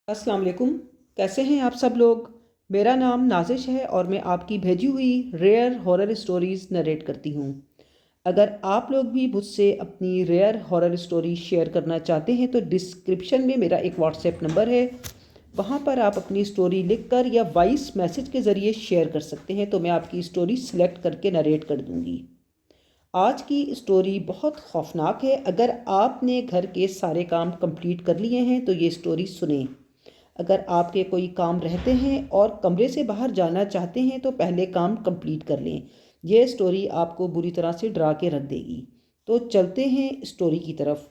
अस्सलाम वालेकुम। कैसे हैं आप सब लोग। मेरा नाम नाजिश है और मैं आपकी भेजी हुई रेयर हॉरर स्टोरीज़ नरेट करती हूँ। अगर आप लोग भी मुझसे अपनी रेयर हॉरर स्टोरी शेयर करना चाहते हैं तो डिस्क्रिप्शन में मेरा एक व्हाट्सएप नंबर है, वहाँ पर आप अपनी स्टोरी लिखकर या वॉइस मैसेज के ज़रिए शेयर कर सकते हैं, तो मैं आपकी स्टोरी सिलेक्ट करके नरेट कर दूँगी। आज की स्टोरी बहुत खौफनाक है। अगर आपने घर के सारे काम कंप्लीट कर लिए हैं तो ये स्टोरी सुनें। अगर आपके कोई काम रहते हैं और कमरे से बाहर जाना चाहते हैं तो पहले काम कंप्लीट कर लें। यह स्टोरी आपको बुरी तरह से डरा के रख देगी। तो चलते हैं स्टोरी की तरफ।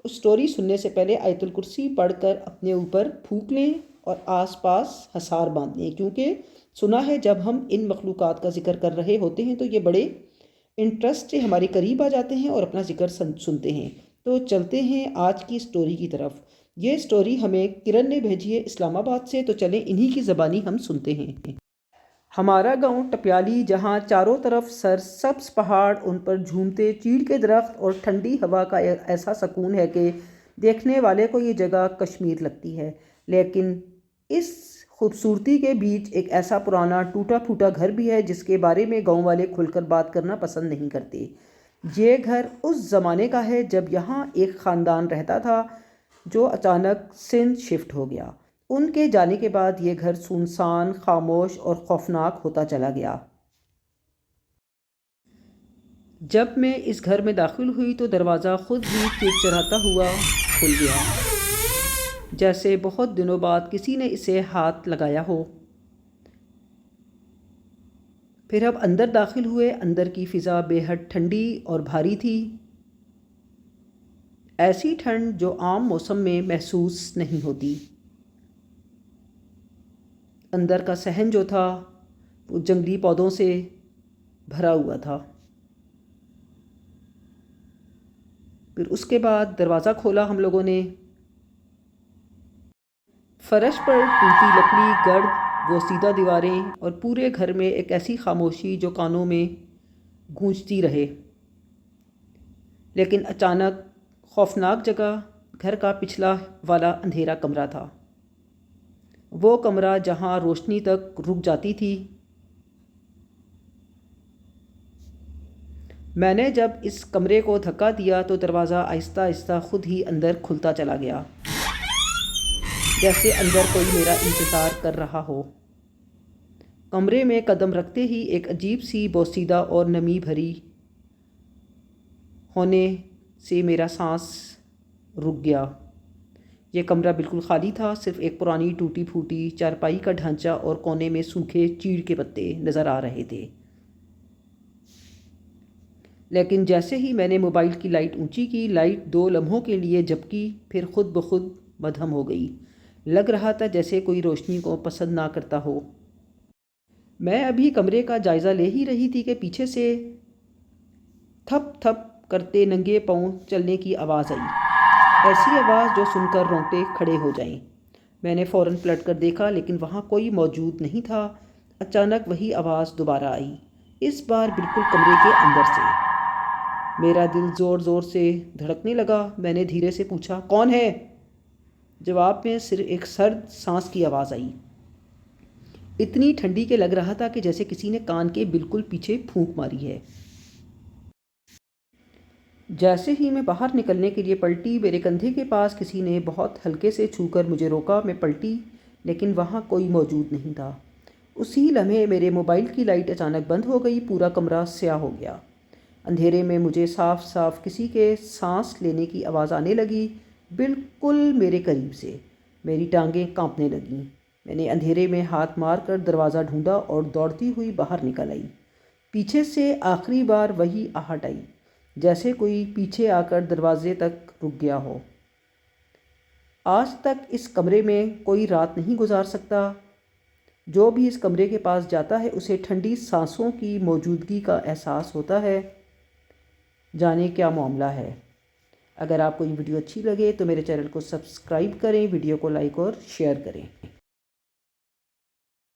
स्टोरी सुनने से पहले आयतुल कुर्सी पढ़कर अपने ऊपर फूंक लें और आसपास हसार बांध लें, क्योंकि सुना है जब हम इन मखलूक़ात का जिक्र कर रहे होते हैं तो ये बड़े इंटरेस्ट से हमारे करीब आ जाते हैं और अपना जिक्र सुनते हैं। तो चलते हैं आज की स्टोरी की तरफ। ये स्टोरी हमें किरण ने भेजी है इस्लामाबाद से, तो चलें इन्हीं की ज़बानी हम सुनते हैं। हमारा गांव टप्याली, जहां चारों तरफ सरसब्ज पहाड़, उन पर झूमते चीड़ के दरख्त और ठंडी हवा का ऐसा सुकून है कि देखने वाले को ये जगह कश्मीर लगती है। लेकिन इस खूबसूरती के बीच एक ऐसा पुराना टूटा फूटा घर भी है जिसके बारे में गांव वाले खुलकर बात करना पसंद नहीं करते। ये घर उस ज़माने का है जब यहाँ एक ख़ानदान रहता था जो अचानक सिंध शिफ्ट हो गया। उनके जाने के बाद ये घर सुनसान, खामोश और खौफनाक होता चला गया। जब मैं इस घर में दाखिल हुई तो दरवाज़ा खुद ही चिड़चिड़ाता हुआ खुल गया, जैसे बहुत दिनों बाद किसी ने इसे हाथ लगाया हो। फिर अब अंदर दाखिल हुए। अंदर की फ़िज़ा बेहद ठंडी और भारी थी, ऐसी ठंड जो आम मौसम में महसूस नहीं होती। अंदर का सहन जो था वो जंगली पौधों से भरा हुआ था। फिर उसके बाद दरवाज़ा खोला हम लोगों ने। फर्श पर टूटी लकड़ी, गर्द बोसीदा दीवारें और पूरे घर में एक ऐसी खामोशी जो कानों में गूंजती रहे। लेकिन अचानक खौफनाक जगह घर का पिछला वाला अंधेरा कमरा था। वो कमरा जहाँ रोशनी तक रुक जाती थी। मैंने जब इस कमरे को धक्का दिया तो दरवाज़ा आहिस्ता आहिस्ता खुद ही अंदर खुलता चला गया, जैसे अंदर कोई मेरा इंतज़ार कर रहा हो। कमरे में कदम रखते ही एक अजीब सी बोसीदा और नमी भरी होने से मेरा सांस रुक गया। यह कमरा बिल्कुल खाली था। सिर्फ एक पुरानी टूटी फूटी चारपाई का ढांचा और कोने में सूखे चीड़ के पत्ते नज़र आ रहे थे। लेकिन जैसे ही मैंने मोबाइल की लाइट ऊंची की, लाइट 2 लम्हों के लिए झपकी, फिर खुद ब खुद मद्धम हो गई। लग रहा था जैसे कोई रोशनी को पसंद ना करता हो। मैं अभी कमरे का जायज़ा ले ही रही थी कि पीछे से थप थप करते नंगे पाँव चलने की आवाज़ आई। ऐसी आवाज़ जो सुनकर रोंगटे खड़े हो जाएं। मैंने फ़ौरन पलट कर देखा, लेकिन वहाँ कोई मौजूद नहीं था। अचानक वही आवाज़ दोबारा आई, इस बार बिल्कुल कमरे के अंदर से। मेरा दिल ज़ोर ज़ोर से धड़कने लगा। मैंने धीरे से पूछा, कौन है? जवाब में सिर्फ एक सर्द सांस की आवाज़ आई, इतनी ठंडी के लग रहा था कि जैसे किसी ने कान के बिल्कुल पीछे फूंक मारी है। जैसे ही मैं बाहर निकलने के लिए पलटी, मेरे कंधे के पास किसी ने बहुत हल्के से छूकर मुझे रोका। मैं पलटी, लेकिन वहाँ कोई मौजूद नहीं था। उसी लम्हे मेरे मोबाइल की लाइट अचानक बंद हो गई। पूरा कमरा स्याह हो गया। अंधेरे में मुझे साफ साफ किसी के सांस लेने की आवाज़ आने लगी, बिल्कुल मेरे करीब से। मेरी टांगें कांपने लगीं। मैंने अंधेरे में हाथ मारकर दरवाज़ा ढूंढा और दौड़ती हुई बाहर निकल आई। पीछे से आखिरी बार वही आहट आई, जैसे कोई पीछे आकर दरवाजे तक रुक गया हो। आज तक इस कमरे में कोई रात नहीं गुजार सकता। जो भी इस कमरे के पास जाता है उसे ठंडी सांसों की मौजूदगी का एहसास होता है। जाने क्या मामला है। अगर आपको ये वीडियो अच्छी लगे तो मेरे चैनल को सब्सक्राइब करें, वीडियो को लाइक और शेयर करें।